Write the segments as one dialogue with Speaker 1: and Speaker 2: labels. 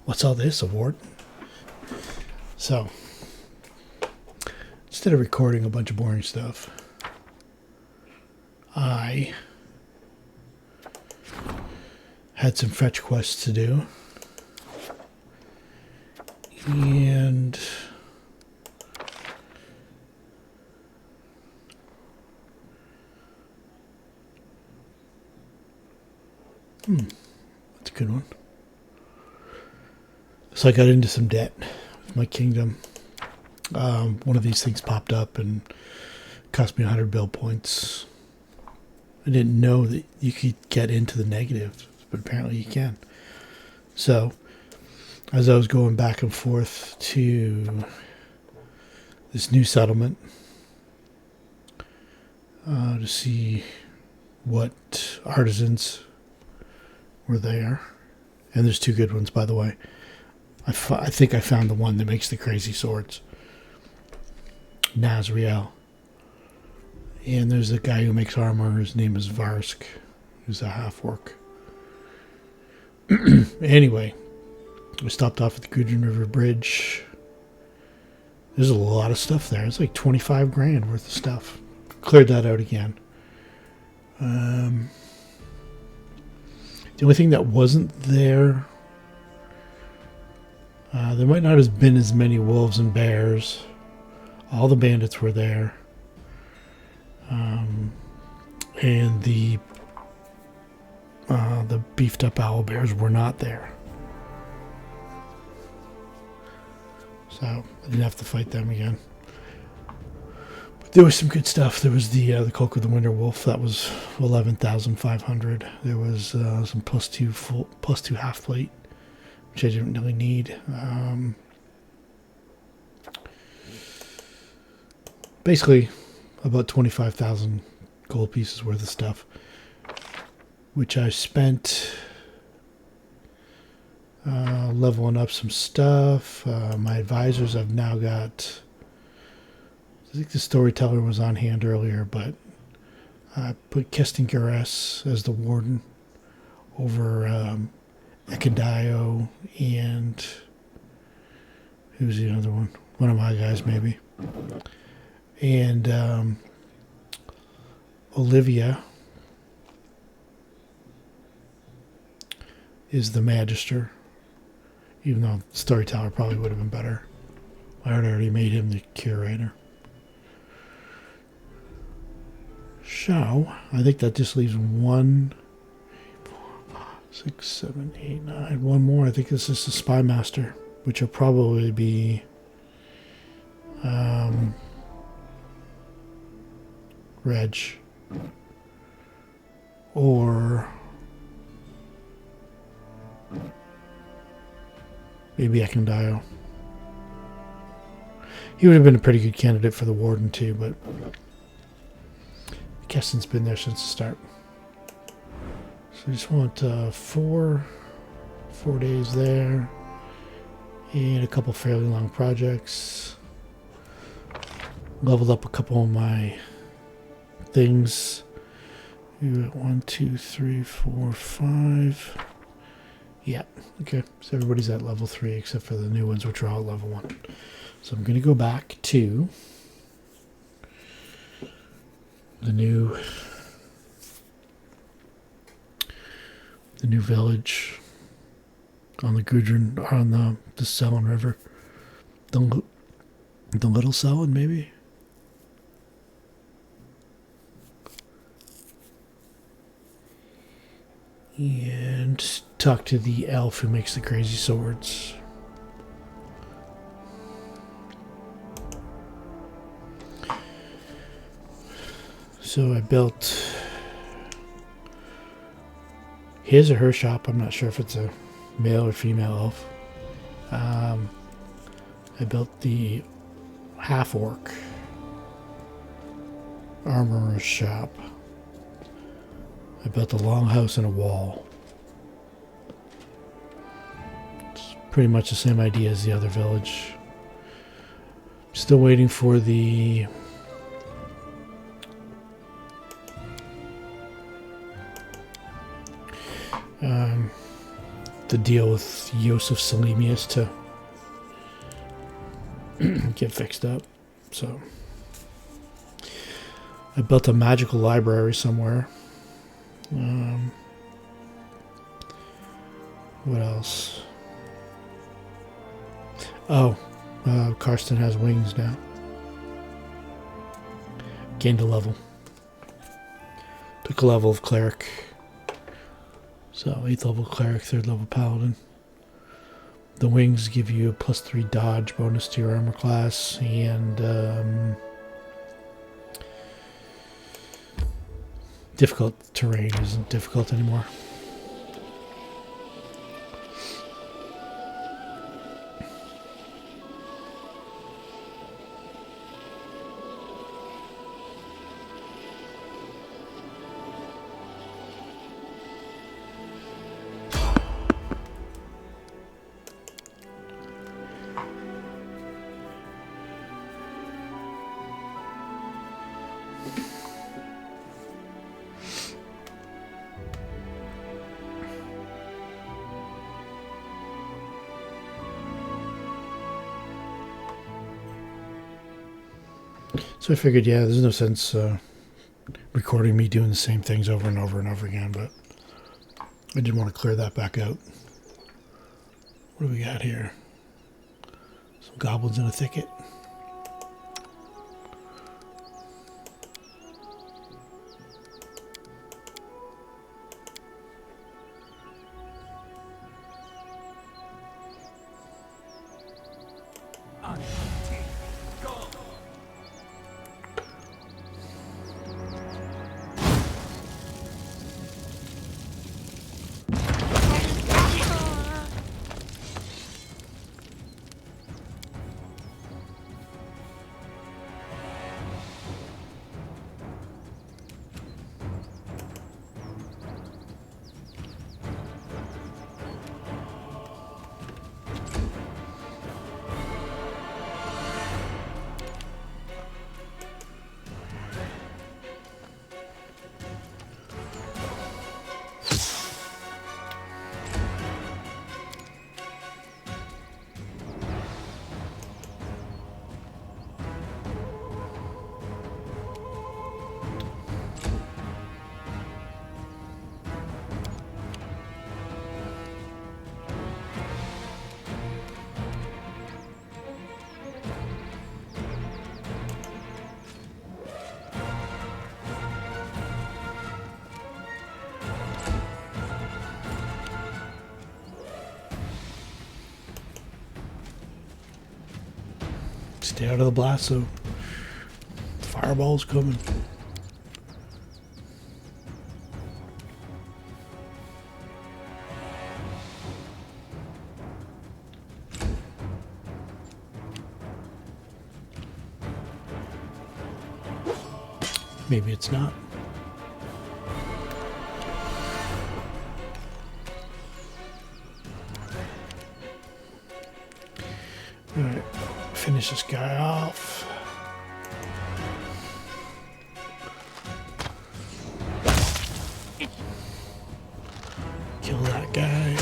Speaker 1: What's all this, award? So, instead of recording a bunch of boring stuff, I had some fetch quests to do. And that's a good one. So I got into some debt with my kingdom. One of these things popped up and cost me 100 bill points. I didn't know that you could get into the negative, but apparently you can. So, as I was going back and forth to this new settlement to see what artisans were there, and there's two good ones, by the way. I think I found the one that makes the crazy swords. Nazriel. And there's a guy who makes armor. His name is Varsk, who's a half-orc. Anyway, we stopped off at the Gudrun River Bridge. There's a lot of stuff there. It's like 25 grand worth of stuff. Cleared that out again. The only thing that wasn't there... there might not have been as many wolves and bears. All the bandits were there. And the beefed up owl bears were not there. So I didn't have to fight them again. But there was some good stuff. There was the Cloak of the Winter Wolf. That was 11,500. There was some plus two half plate, which I didn't really need. Basically, about 25,000 gold pieces worth of stuff, which I spent leveling up some stuff. My advisors, I've now got... I think the storyteller was on hand earlier, but I put Keston Gares as the warden over Ekandio and... who's the other one? One of my guys, maybe. And Olivia is the magister, even though the storyteller probably would have been better. I had already made him the curator. So, I think that just leaves 1, 4, 5, 6, 7, 8, 9. One more. I think this is the spy master, which will probably be Reg. Or maybe Ekandio. He would have been a pretty good candidate for the warden too, but Keston's been there since the start. So I just want 4 days there and a couple fairly long projects. Leveled up a couple of my things. 1, 2, 3, 4, 5. Yeah, okay. So everybody's at level 3 except for the new ones, which are all at level 1. So I'm going to go back to the new village on the Gudrun, on the Selin River. The Little Selin, maybe? And talk to the elf who makes the crazy swords. So I built his or her shop. I'm not sure if it's a male or female elf. I built the half-orc armorer's shop. I built a longhouse and a wall. It's pretty much the same idea as the other village. Still waiting for the the deal with Yosef Salimius to get fixed up. So I built a magical library somewhere. What else? Oh, Karsten has wings now. Gained a level. Took a level of cleric. So 8th level cleric, 3rd level paladin. The wings give you a +3 dodge bonus to your armor class, and difficult terrain isn't difficult anymore. So I figured, yeah, there's no sense recording me doing the same things over and over and over again, but I did want to clear that back out. What do we got here? Some goblins in a thicket. Stay out of the blast zone. Fireball's coming. Maybe it's not. All right. Finish this guy off. Kill that guy.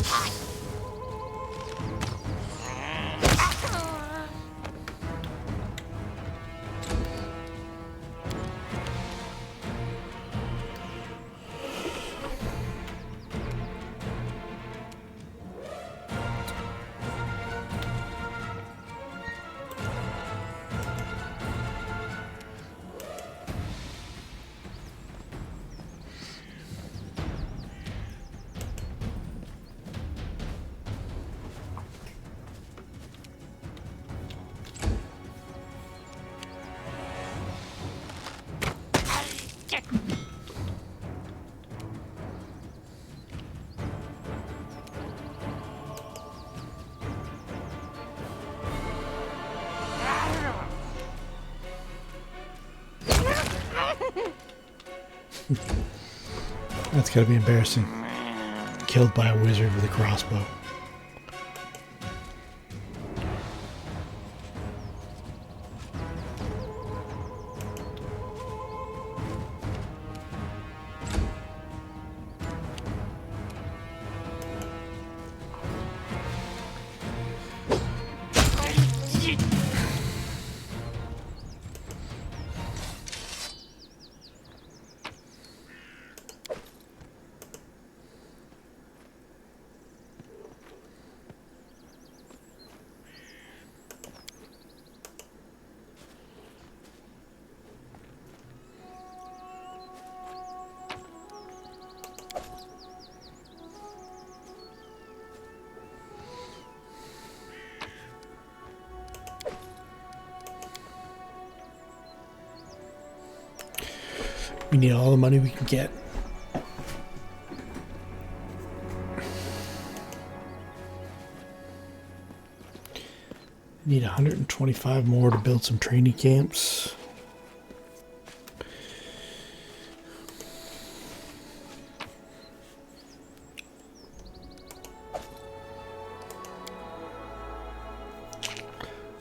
Speaker 1: That's gotta be embarrassing. Killed by a wizard with a crossbow. We need all the money we can get. Need 125 more to build some training camps.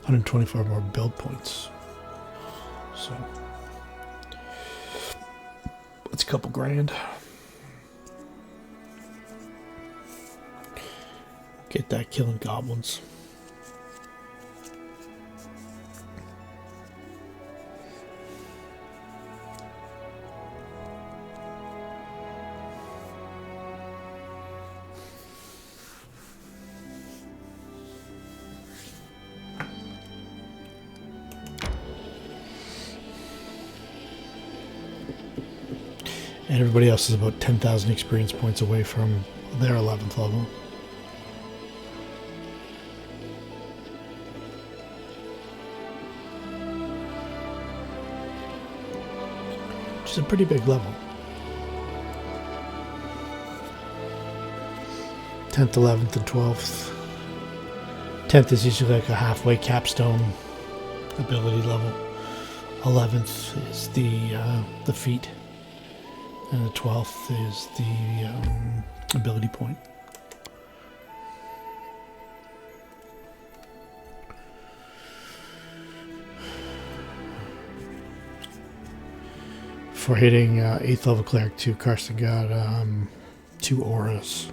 Speaker 1: $125 more build points. So that's a couple grand. Get that killing goblins. And everybody else is about 10,000 experience points away from their 11th level. Which is a pretty big level. 10th, 11th, and 12th. 10th is usually like a halfway capstone ability level. 11th is the feat. And the 12th is the ability point. For hitting 8th level cleric 2, Karsten got 2 auras.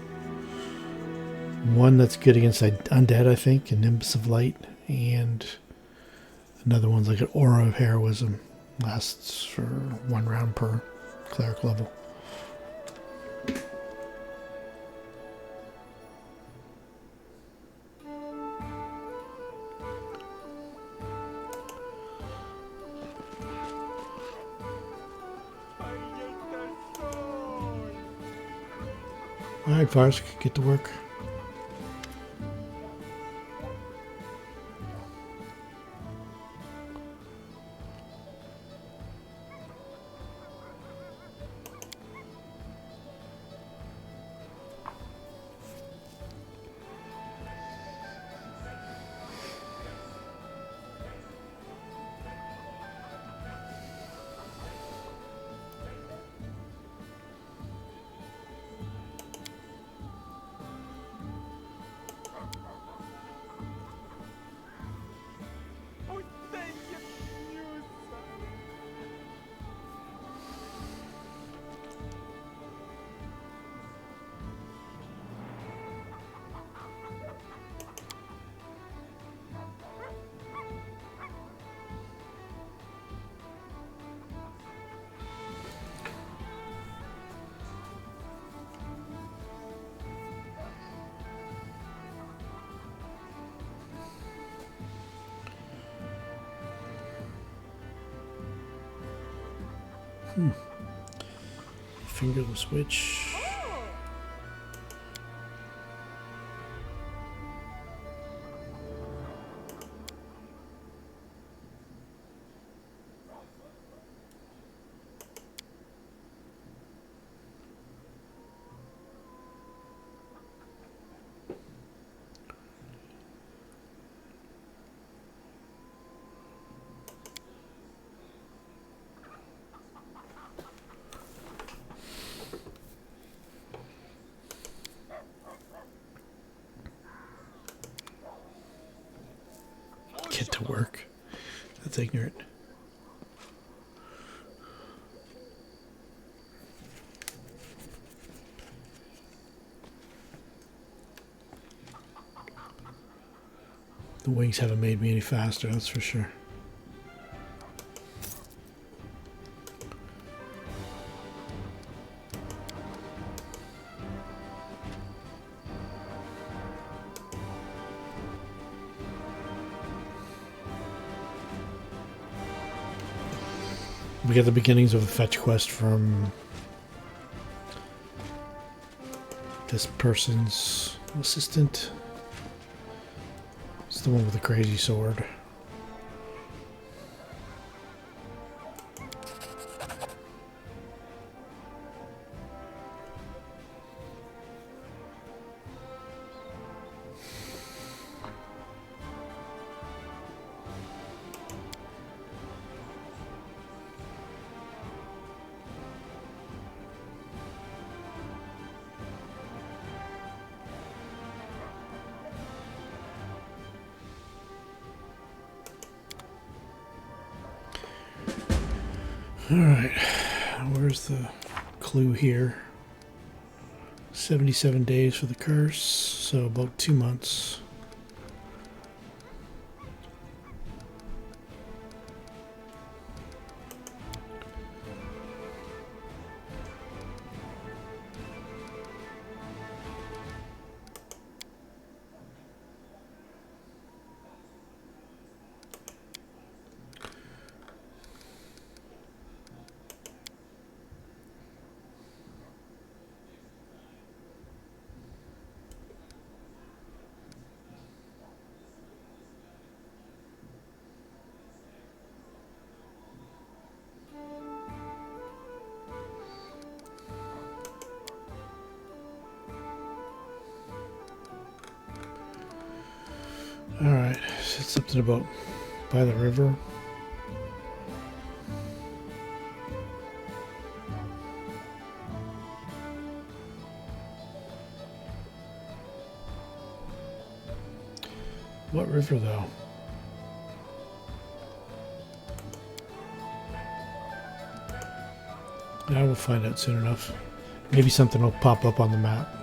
Speaker 1: One that's good against undead, I think, a Nimbus of Light, and another one's like an aura of heroism. Lasts for 1 round per cleric level. Alright, Vars, get to work. Finger the switch. Get to work. That's ignorant. The wings haven't made me any faster, that's for sure. We get the beginnings of a fetch quest from this person's assistant. It's the one with the crazy sword. Alright, where's the clue here? 77 days for the curse, so about 2 months. Alright, said something about by the river. What river though? I will find out soon enough. Maybe something will pop up on the map.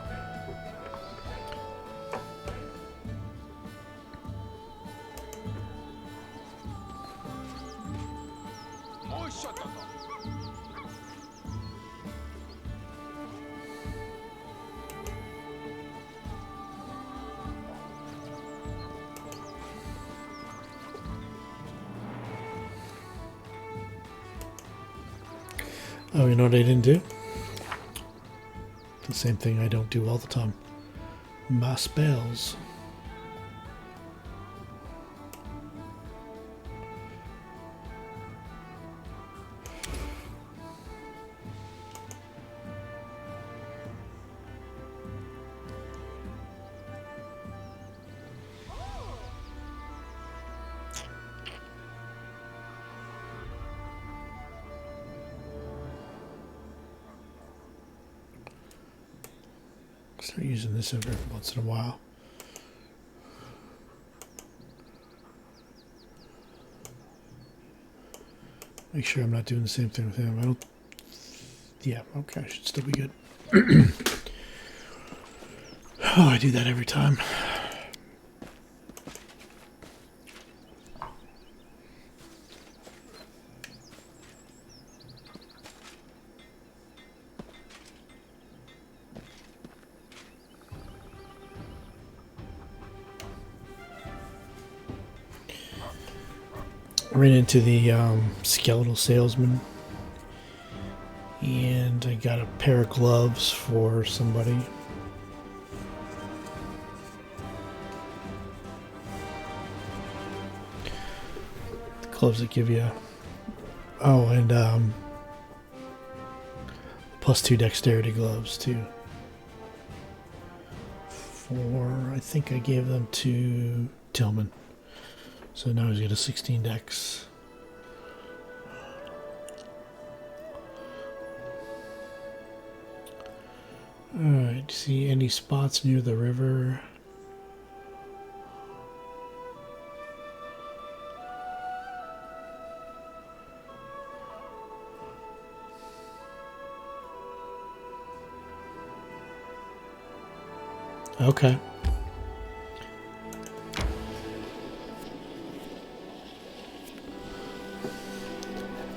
Speaker 1: Oh, you know what I didn't do? The same thing I don't do all the time. My spells. Start using this every once in a while. Make sure I'm not doing the same thing with him. I don't. Yeah, okay, should still be good. Oh, I do that every time. Ran into the skeletal salesman, and I got a pair of gloves for somebody. The gloves that give you, oh, and +2 dexterity gloves too. I think I gave them to Tillman. So now he's got a 16 dex. Alright, see any spots near the river? Okay.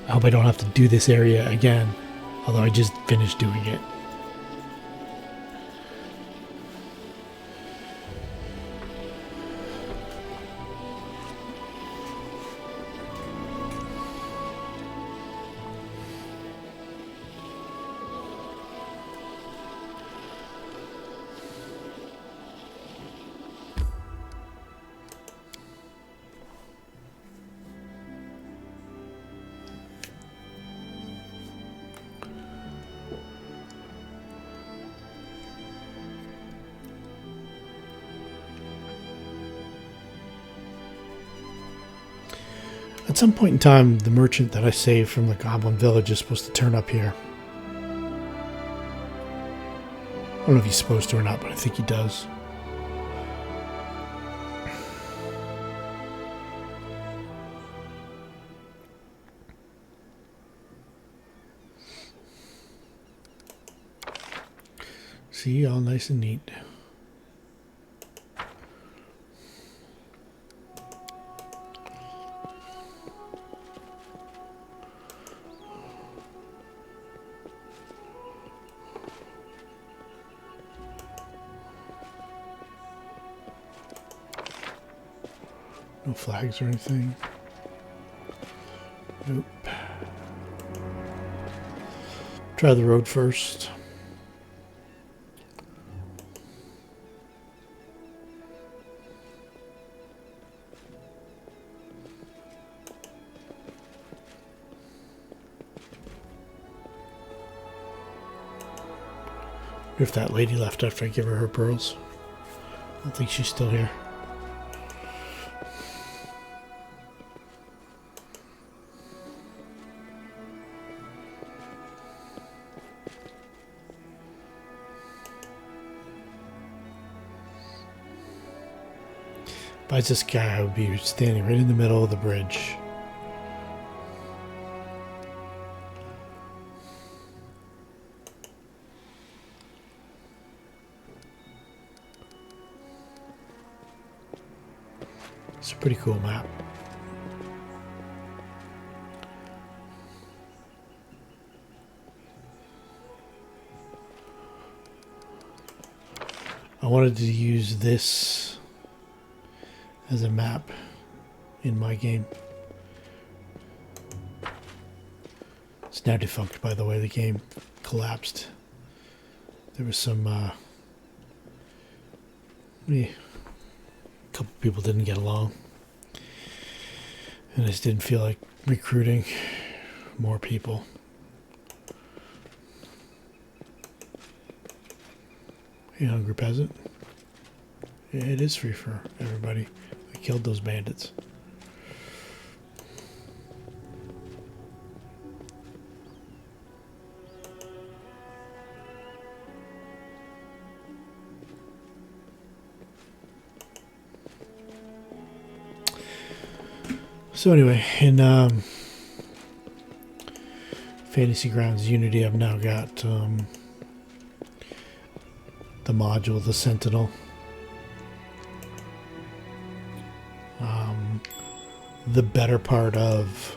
Speaker 1: I hope I don't have to do this area again, although I just finished doing it. At some point in time, the merchant that I saved from the Goblin Village is supposed to turn up here. I don't know if he's supposed to or not, but I think he does. See, all nice and neat. No flags or anything. Nope. Try the road first. If that lady left after I give her pearls. I don't think she's still here. If I was this guy, I would be standing right in the middle of the bridge. It's a pretty cool map. I wanted to use this as a map in my game. It's now defunct, by the way. The game collapsed. There was some a couple people didn't get along, and I just didn't feel like recruiting more people. Hey, hungry peasant. Yeah, it is free for everybody. I killed those bandits. So anyway, in Fantasy Grounds Unity, I've now got the module, the Sentinel. The better part of...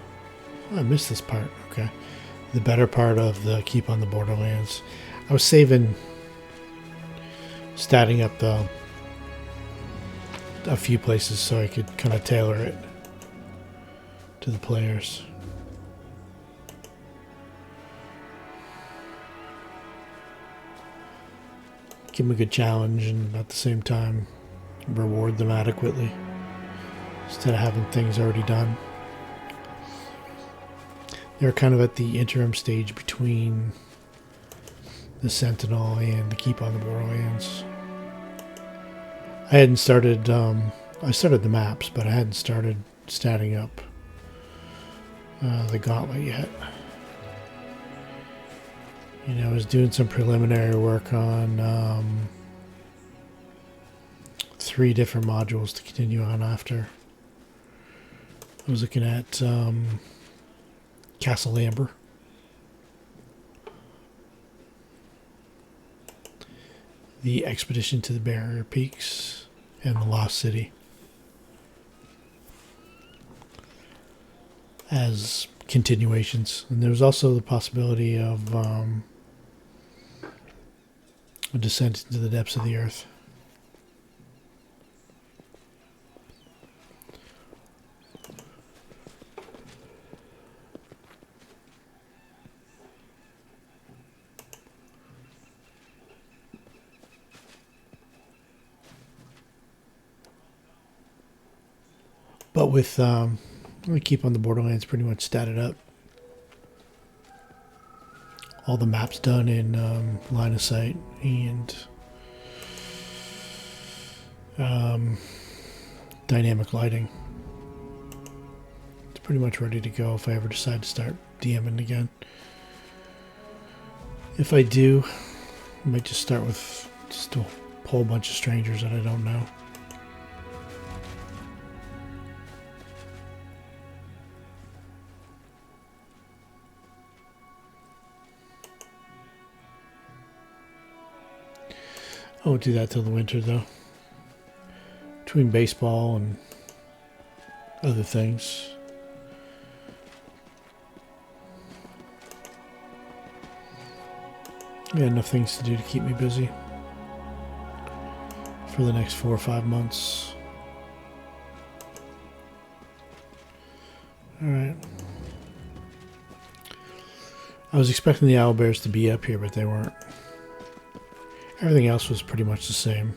Speaker 1: Oh, I missed this part. Okay. The better part of the Keep on the Borderlands. I was statting up a few places so I could kind of tailor it to the players. Give them a good challenge and at the same time reward them adequately instead of having things already done. They're kind of at the interim stage between the Sentinel and the Keep on the Borderlands. I hadn't started, I started the maps, but I hadn't started statting up the gauntlet yet. You know, I was doing some preliminary work on 3 different modules to continue on after. I was looking at Castle Amber, the Expedition to the Barrier Peaks, and the Lost City as continuations. And there's also the possibility of a descent into the depths of the earth. But with we Keep on the Borderlands pretty much statted up. All the maps done in line of sight and dynamic lighting. It's pretty much ready to go if I ever decide to start DMing again. If I do, I might just start with just a whole bunch of strangers that I don't know. I won't do that till the winter, though. Between baseball and other things. I got enough things to do to keep me busy for the next 4 or 5 months. Alright. I was expecting the owlbears to be up here, but they weren't. Everything else was pretty much the same.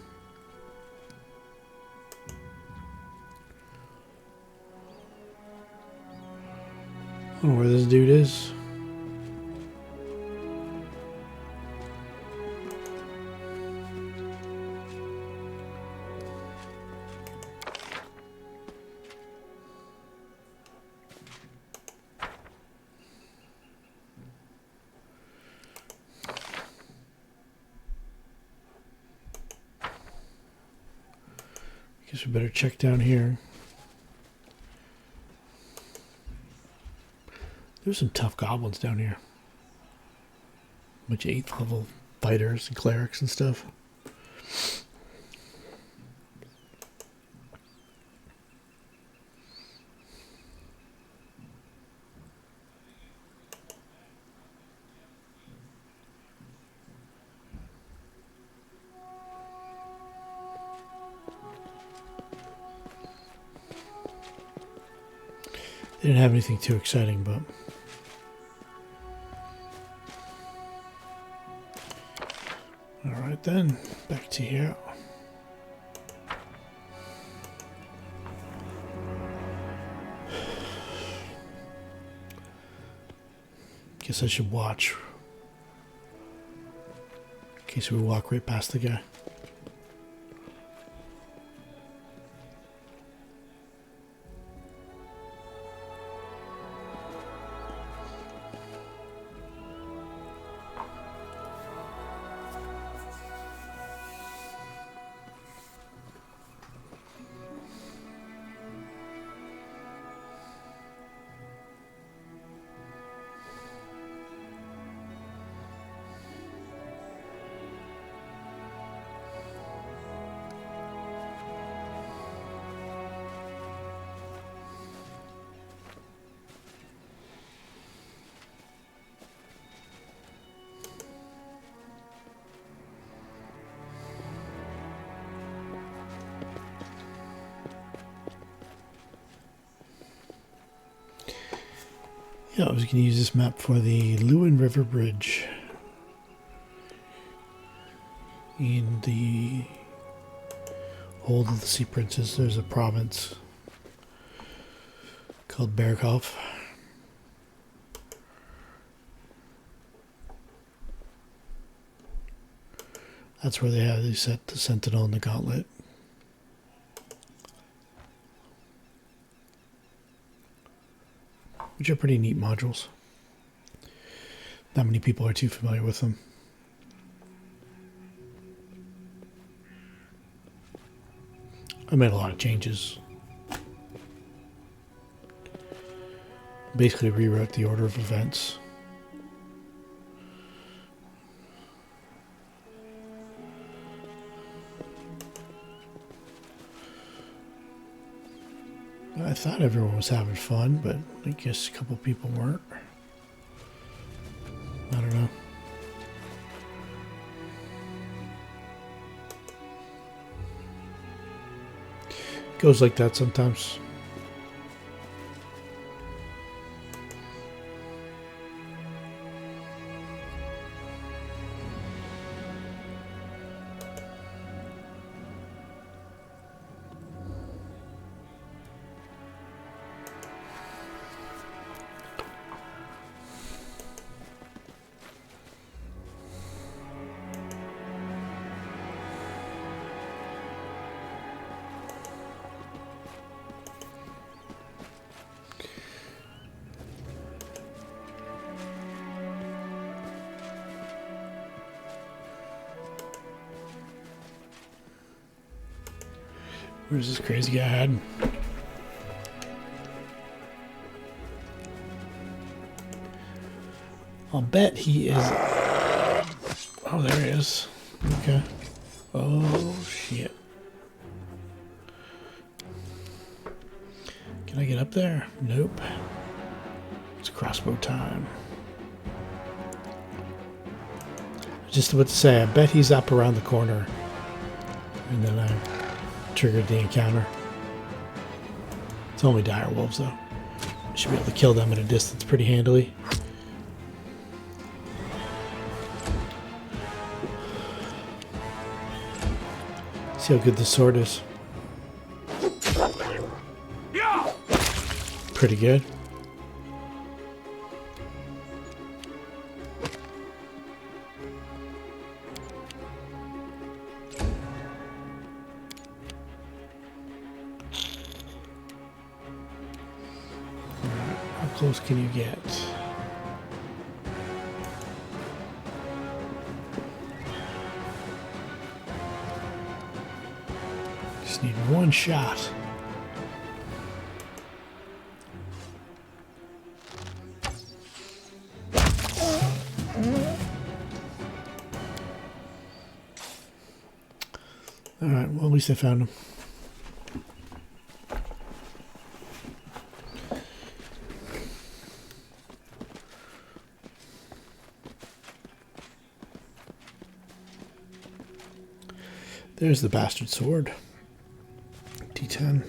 Speaker 1: I don't know where this dude is. Guess we better check down here. There's some tough goblins down here. Bunch of 8th level fighters and clerics and stuff. They didn't have anything too exciting, but alright then, back to here. Guess I should watch in case we walk right past the guy. Yeah, I was going to use this map for the Lewin River Bridge. In the Hold of the Sea Princes, there's a province called Berghof. That's where they set the Sentinel and the Gauntlet. Which are pretty neat modules. Not many people are too familiar with them. I made a lot of changes. Basically rewrote the order of events. I thought everyone was having fun, but I guess a couple people weren't. I don't know. Goes like that sometimes. Where's this crazy guy hiding? I'll bet he is... Oh, there he is. Okay. Oh, shit. Can I get up there? Nope. It's crossbow time. Just about to say, I bet he's up around the corner. And then I triggered the encounter. It's only dire wolves, though. I should be able to kill them at a distance pretty handily. See how good this sword is. Pretty good. How close can you get? Just need one shot. Alright, well, at least I found him. There's the bastard sword. D10.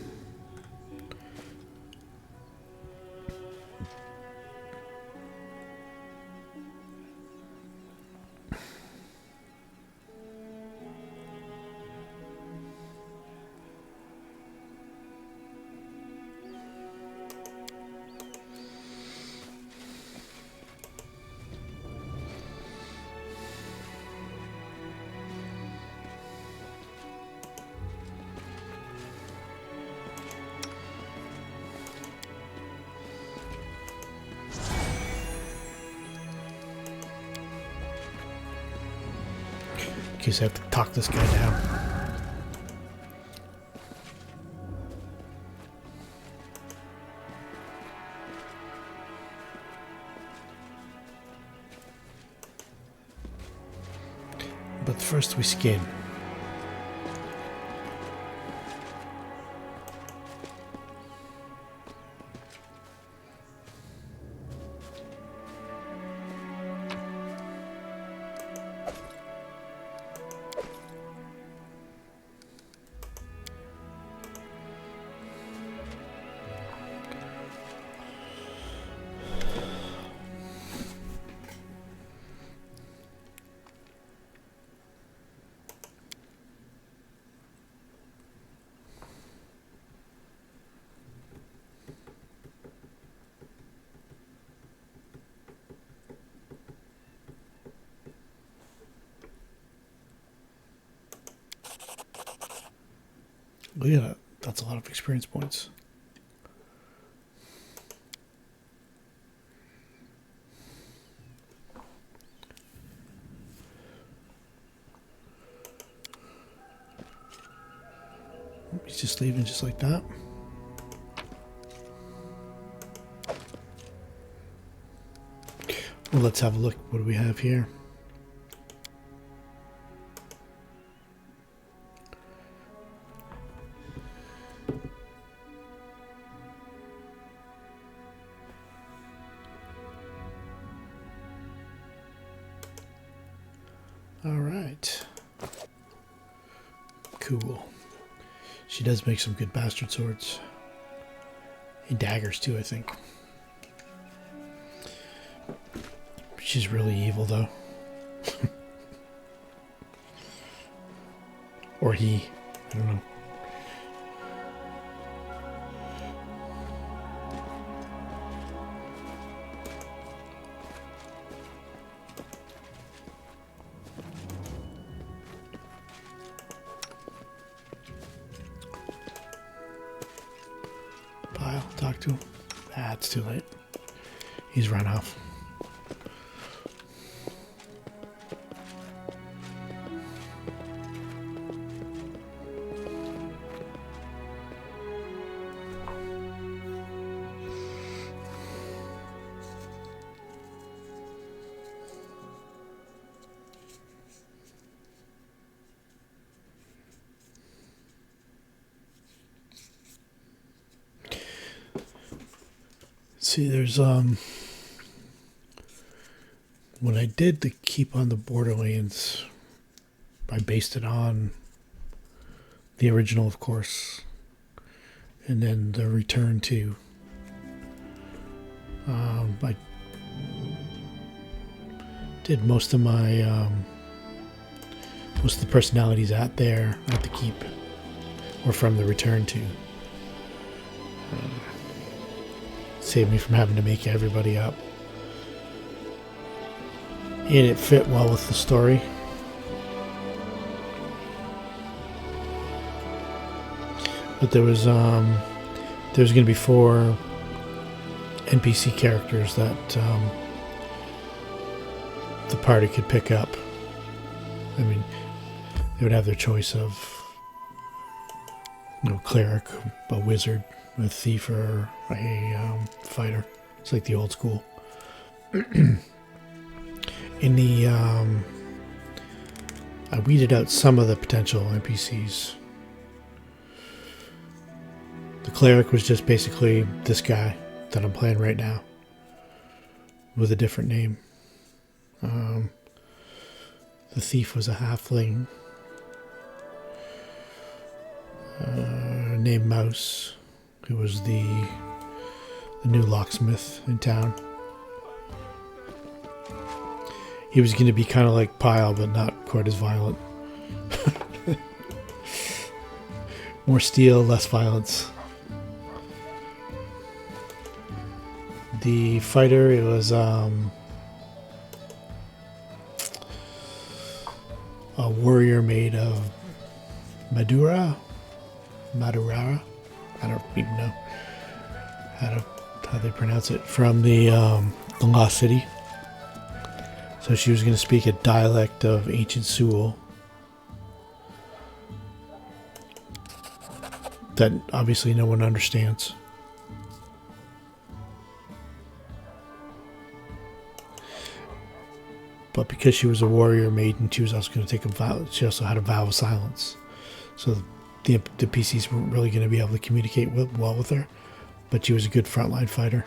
Speaker 1: In case I have to talk this guy down. But first we skin. Look at that. That's a lot of experience points. He's just leaving just like that. Well, let's have a look. What do we have here? All right. Cool. She does make some good bastard swords. And daggers too, I think. She's really evil though. Or he. I don't know. I'll talk to him. Ah, it's too late. He's run off. see, there's when I did the Keep on the Borderlands, I based it on the original, of course, and then the Return to. I did most of my most of the personalities out there at the Keep were from the Return to. Saved me from having to make everybody up. And it fit well with the story. But there's going to be 4 NPC characters that the party could pick up. I mean, they would have their choice of, cleric, a wizard, a thief, or a fighter. It's like the old school. In the I weeded out some of the potential NPCs. The cleric was just basically this guy that I'm playing right now with a different name. The thief was a halfling named Mouse, who was the new locksmith in town. He was going to be kind of like Pyle, but not quite as violent. More steel, less violence. The fighter, it was a warrior made of Madura. I don't even know how they pronounce it. From the Lost City. So she was going to speak a dialect of ancient Seoul that obviously no one understands. But because she was a warrior maiden, she was also going to take a vow. She also had a vow of silence. So the PCs weren't really going to be able to communicate well with her. But she was a good frontline fighter.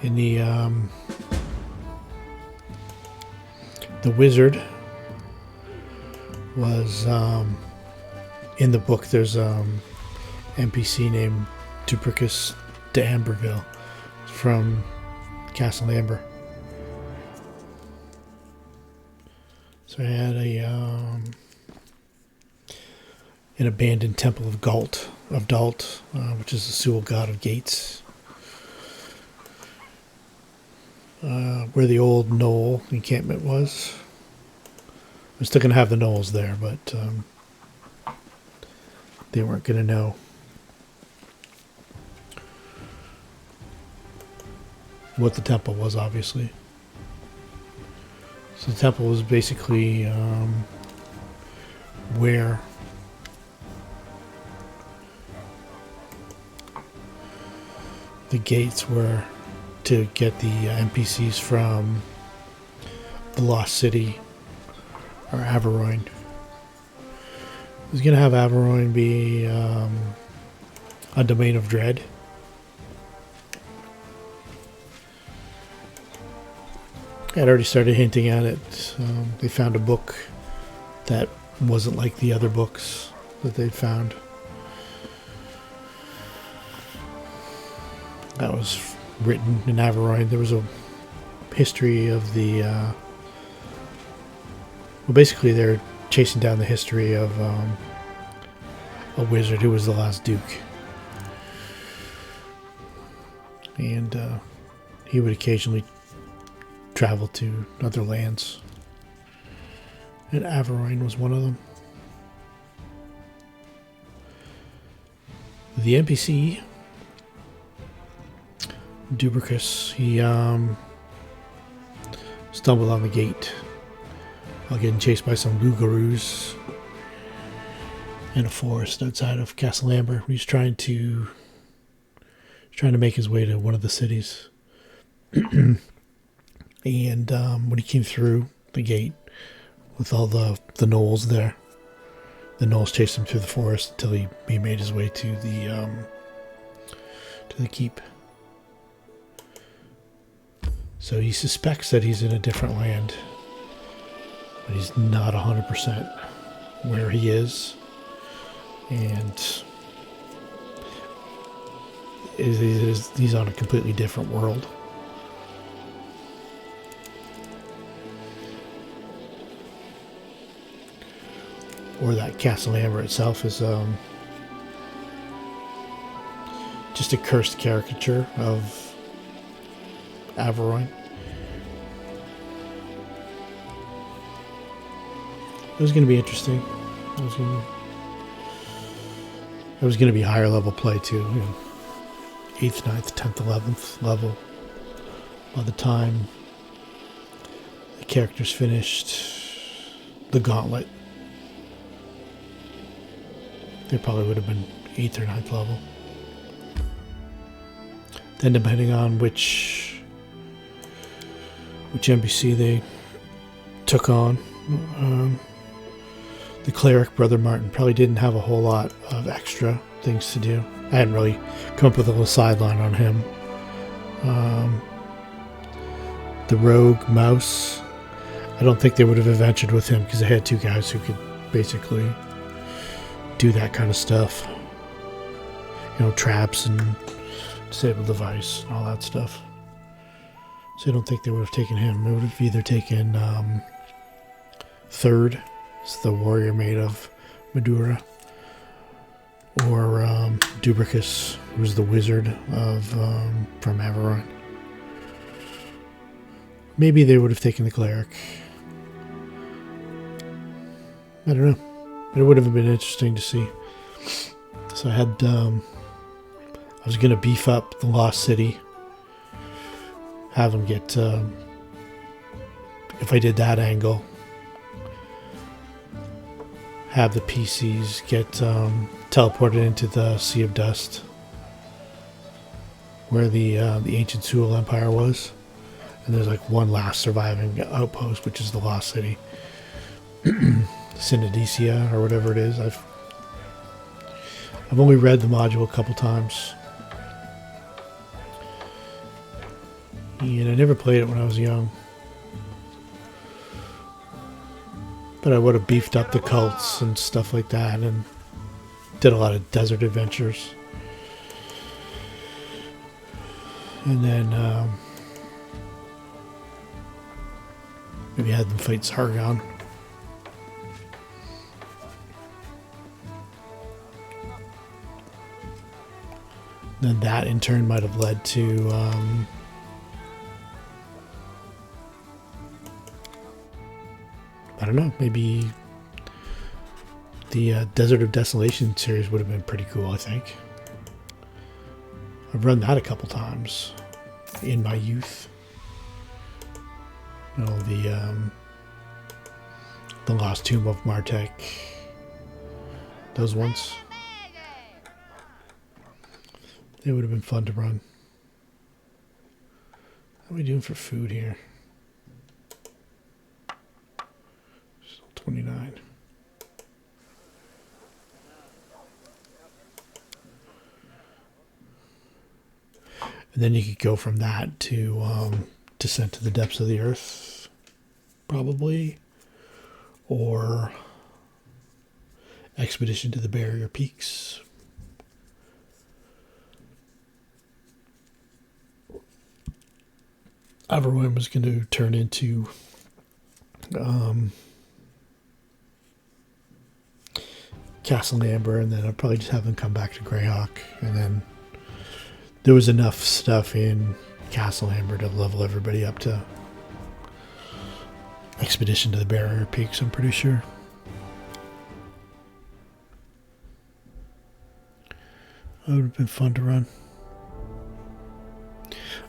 Speaker 1: In the wizard was in the book. There's NPC named Dubricus de Amberville from Castle Amber. So I had an abandoned temple of Dalt, which is the Seoul god of gates. Where the old knoll encampment was. I'm still going to have the knolls there, but they weren't going to know. What the temple was, obviously. So the temple was basically where the gates were to get the NPCs from the Lost City or Averoigne. I was going to have Averoigne be a domain of dread. I'd already started hinting at it. They found a book that wasn't like the other books that they'd found. That was written in Averoigne. There was a history of the well, basically they're chasing down the history of a wizard who was the last duke, and he would occasionally travel to other lands, and Averoigne was one of them. The NPC Dubricus, he stumbled on the gate while getting chased by some Gougaroos in a forest outside of Castle Amber. He's trying to make his way to one of the cities. And when he came through the gate with all the gnolls there, the gnolls chased him through the forest until he made his way to the keep. So he suspects that he's in a different land, but he's not 100% where he is. And he's on a completely different world. Or that Castle Amber itself is just a cursed caricature of Averoy. It was going to be interesting. It was going to be higher level play too. 8th, 9th, 10th, 11th level. By the time the characters finished the gauntlet, they probably would have been 8th or 9th level. Then depending on which NPC they took on, the cleric, Brother Martin, probably didn't have a whole lot of extra things to do. I hadn't really come up with a little sideline on him. The rogue mouse, I don't think they would have adventured with him because they had two guys who could basically do that kind of stuff. Traps and disable device and all that stuff. So I don't think they would have taken him. They would have either taken Third, it's the warrior made of Madura, or Dubricus, who's the wizard of from Averoy. Maybe they would have taken the cleric. I don't know. It would have been interesting to see. So I had, I was going to beef up the Lost City. Have them get, if I did that angle, have the PCs get teleported into the Sea of Dust, where the ancient Sual Empire was. And there's like one last surviving outpost, which is the Lost City. Synodecia, or whatever it is. I've only read the module a couple times. And I never played it when I was young. But I would have beefed up the cults and stuff like that, and did a lot of desert adventures. And then maybe had them fight Sargon. Then that in turn might have led to I don't know, maybe the Desert of Desolation series would have been pretty cool, I think. I've run that a couple times in my youth. The Lost Tomb of Martek. Those ones. They would have been fun to run. How are we doing for food here? Still 29. And then you could go from that to Descent to the Depths of the Earth, probably, or Expedition to the Barrier Peaks. Averoy was going to turn into Castle Amber, and then I'd probably just have them come back to Greyhawk, and then there was enough stuff in Castle Amber to level everybody up to Expedition to the Barrier Peaks, I'm pretty sure. That would have been fun to run.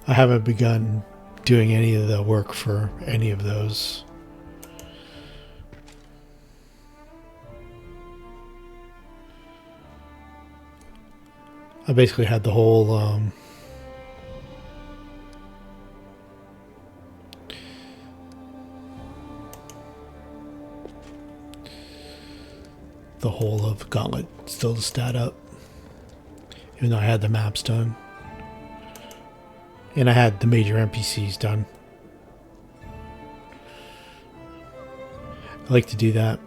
Speaker 1: I haven't begun doing any of the work for any of those. I basically had the whole the whole of Gauntlet still to stat up. Even though I had the maps done. And I had the major NPCs done. I like to do that.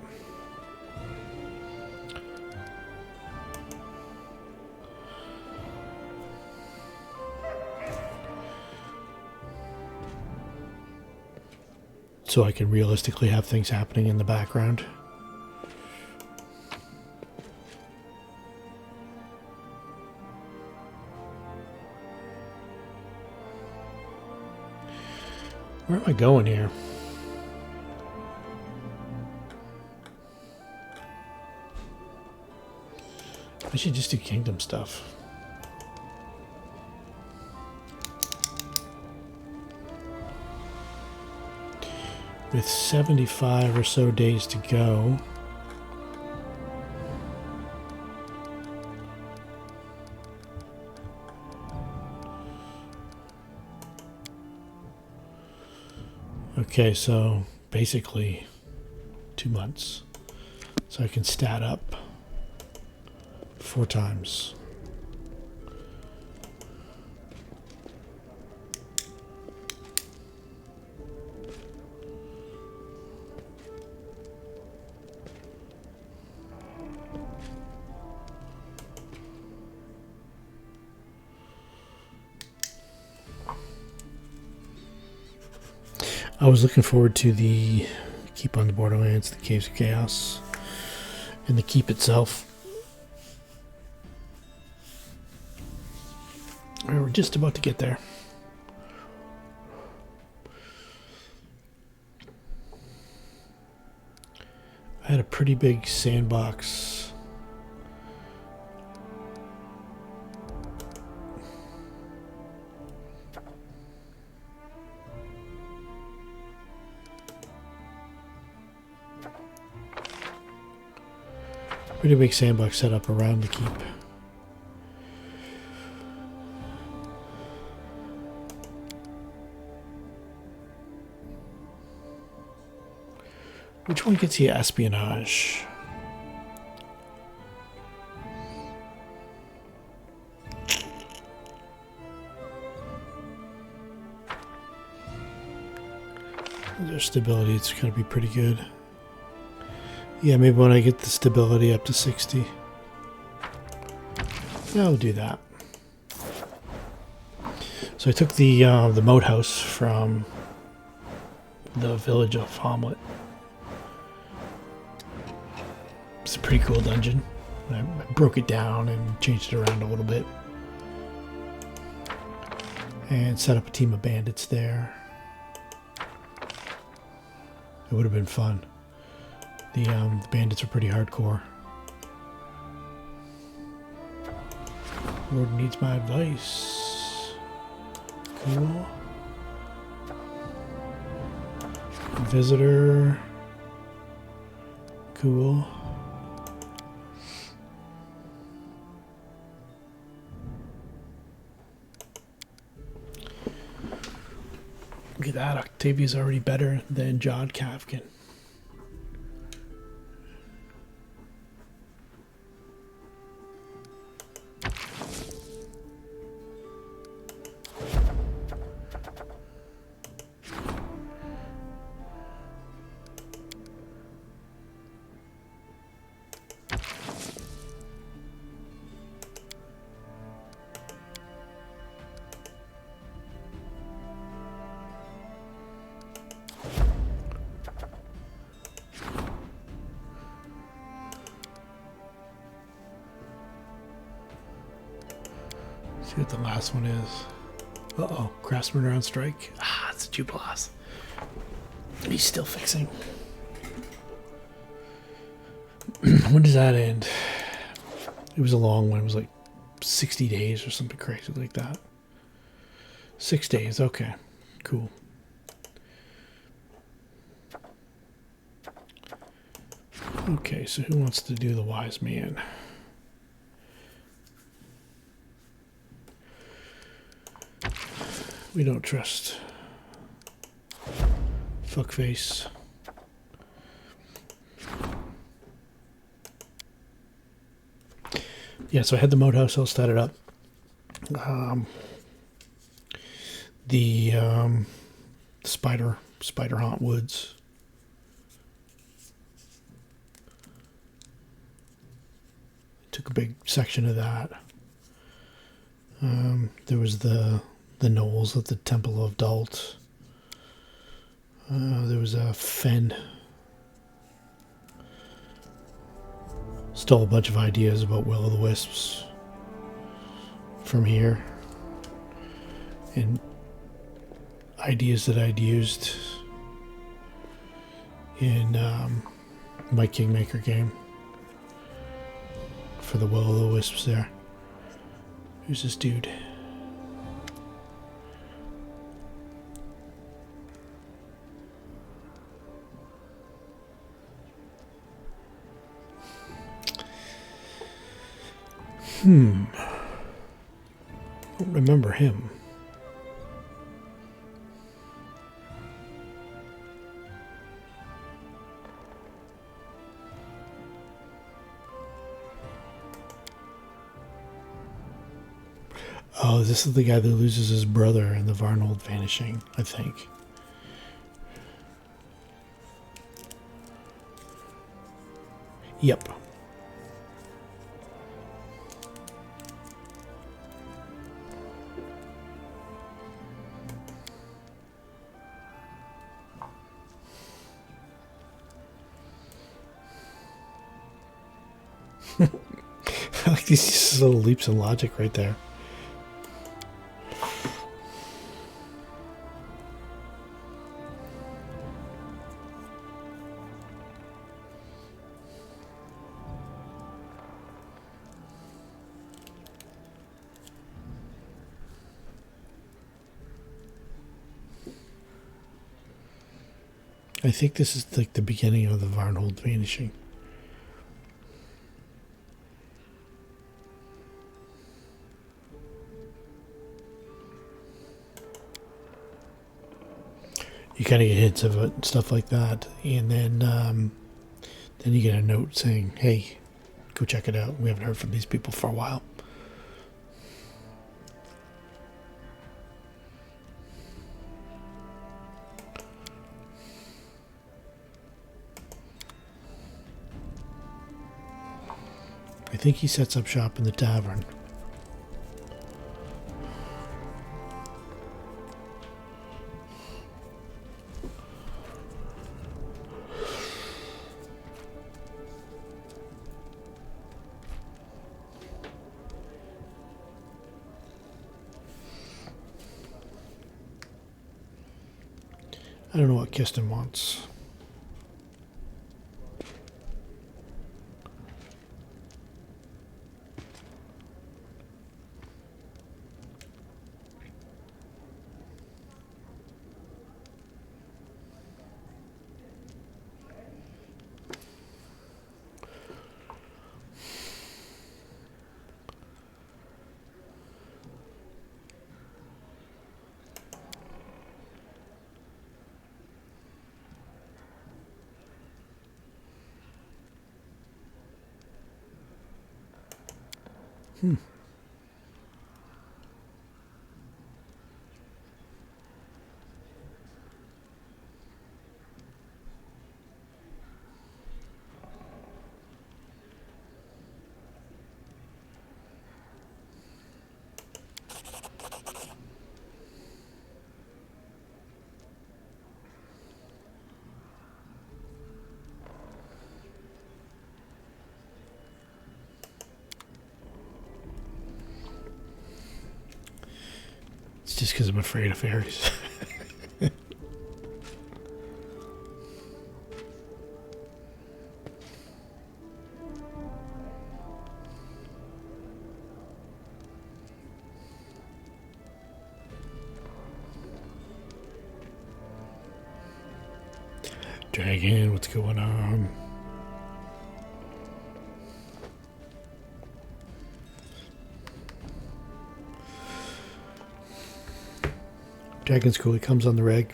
Speaker 1: So I can realistically have things happening in the background. Where am I going here? I should just do kingdom stuff. With 75 or so days to go. Okay, so basically 2 months. So I can stat up 4 times. I was looking forward to the Keep on the Borderlands, the Caves of Chaos, and the Keep itself. We're just about to get there. I had a pretty big sandbox. Pretty big sandbox set up around the keep. Which one gets you espionage? Their stability, it's going to be pretty good. Yeah, maybe when I get the stability up to 60. I'll do that. So I took the moat house from the village of Hamlet. It's a pretty cool dungeon. I broke it down and changed it around a little bit. And set up a team of bandits there. It would have been fun. The bandits are pretty hardcore. Lord needs my advice. Cool. Visitor. Cool. Look at that. Octavia's already better than John Kafkin. See what the last one is. Uh-oh, Craftsman are on strike. Ah, it's a Jubilas. He's still fixing. When does that end? It was a long one. It was like 60 days or something crazy like that. 6 days, okay. Cool. Okay, so who wants to do the wise man? We don't trust fuckface. Yeah, so I had the mode house all started up. The spider haunt woods. Took a big section of that. There was the knolls at the Temple of Dalt. There was a fen. Stole a bunch of ideas about will-o'-the-wisps from here, and ideas that I'd used in my Kingmaker game for the will-o'-the-wisps there. Who's this dude? I don't remember him. Oh, this is the guy that loses his brother in the Varnold vanishing, I think. Yep. I like these little leaps in logic right there. I think this is like the beginning of the Varnold vanishing. You kind of get hints of it and stuff like that, and then you get a note saying, "Hey, go check it out. We haven't heard from these people for a while." I think he sets up shop in the tavern. I don't know what Kirsten wants. It's just because I'm afraid of fairies. Dragon, what's going on? Dragon's cool. He comes on the reg.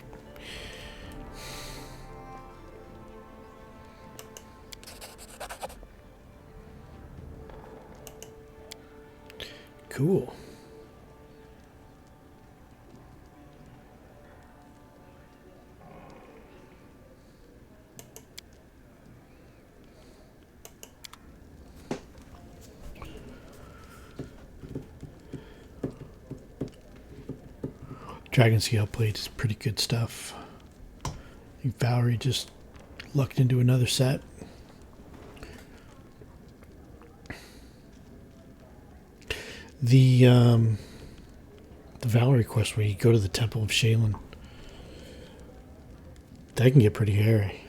Speaker 1: cool. Dragon Scale Plate is pretty good stuff. I think Valerie just lucked into another set. The Valerie quest where you go to the Temple of Shaylin, that can get pretty hairy.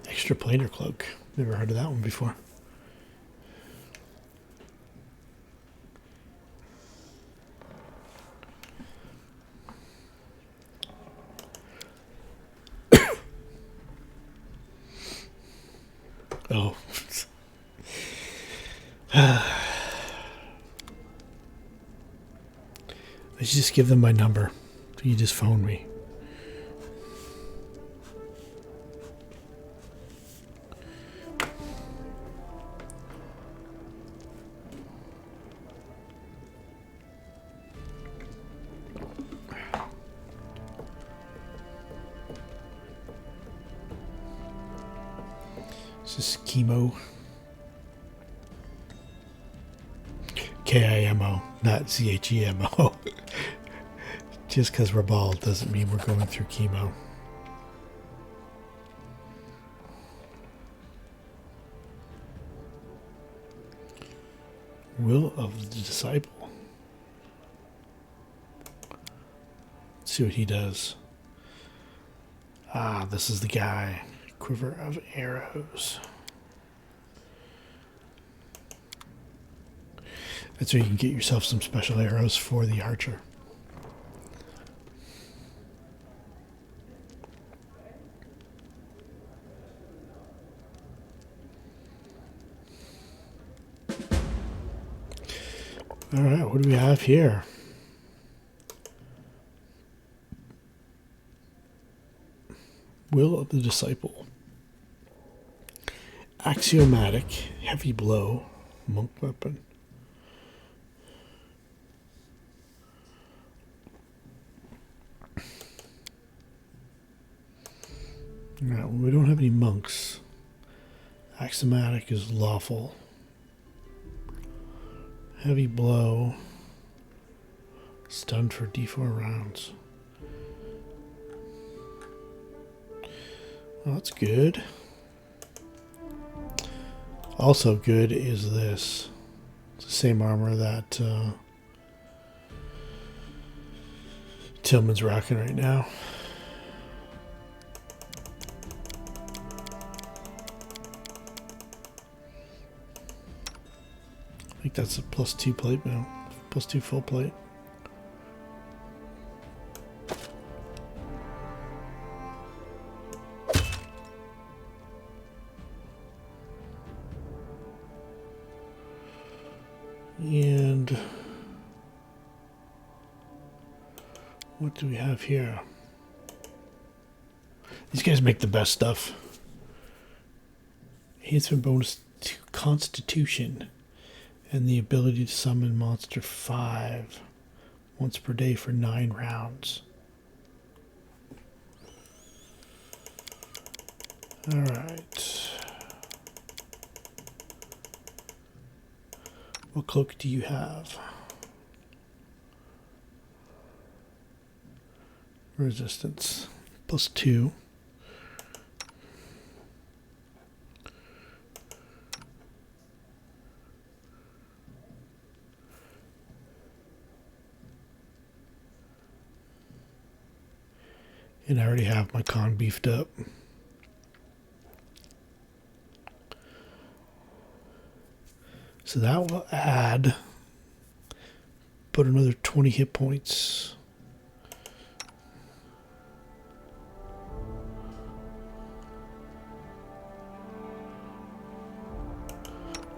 Speaker 1: Extra planar cloak. Never heard of that one before. Oh. I should just give them my number. You just phone me. This is chemo. K-I-M-O, not C-H-E-M-O. Just because we're bald doesn't mean we're going through chemo. Will of the Disciple. Let's see what he does. Ah, this is the guy. Quiver of Arrows. That's where you can get yourself some special arrows for the archer. All right, what do we have here? Will of the Disciple. Axiomatic, heavy blow, monk weapon. Alright, well, we don't have any monks. Axiomatic is lawful. Heavy blow. Stunned for D4 rounds. Well, that's good. Also good is this. It's the same armor that Tillman's rocking right now. I think that's a +2 plate now. +2 full plate. And what do we have here? These guys make the best stuff. Enhancement bonus to Constitution and the ability to summon monster 5 once per day for 9 rounds. All right. What cloak do you have? Resistance +2. And I already have my con beefed up. So that will add put another 20 hit points.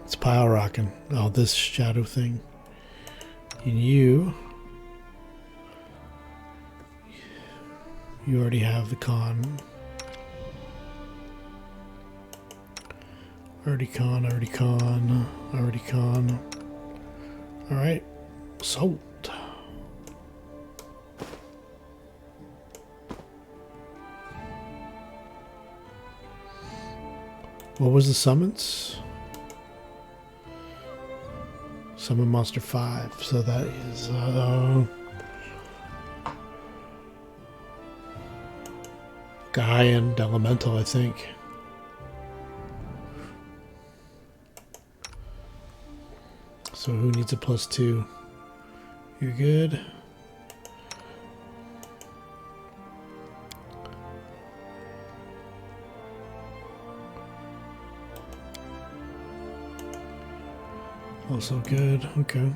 Speaker 1: It's pile rocking. Oh, this shadow thing. And you already have the con. Already con. Alright, sold. What was the summons? Summon monster 5, so that is Guy and Elemental, I think. So who needs a +2? You're good. Also good. Okay.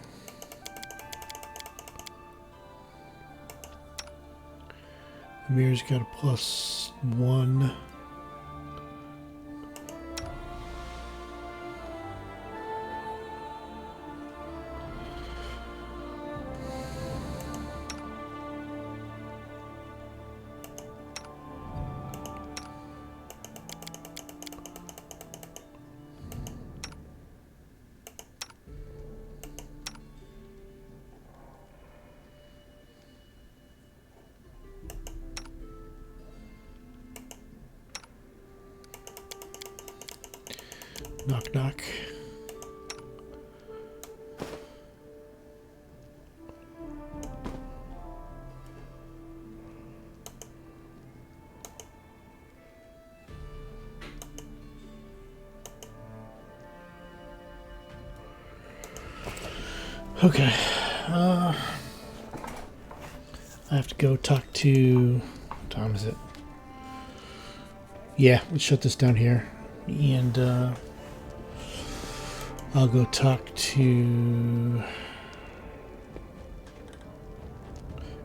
Speaker 1: Amir's got a +1. Knock, knock. Okay. I have to go talk to... What time is it? Yeah, let's shut this down here. And, I'll go talk to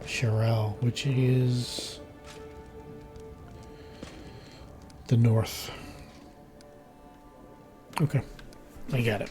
Speaker 1: Sherelle, which is the north. Okay, I got it.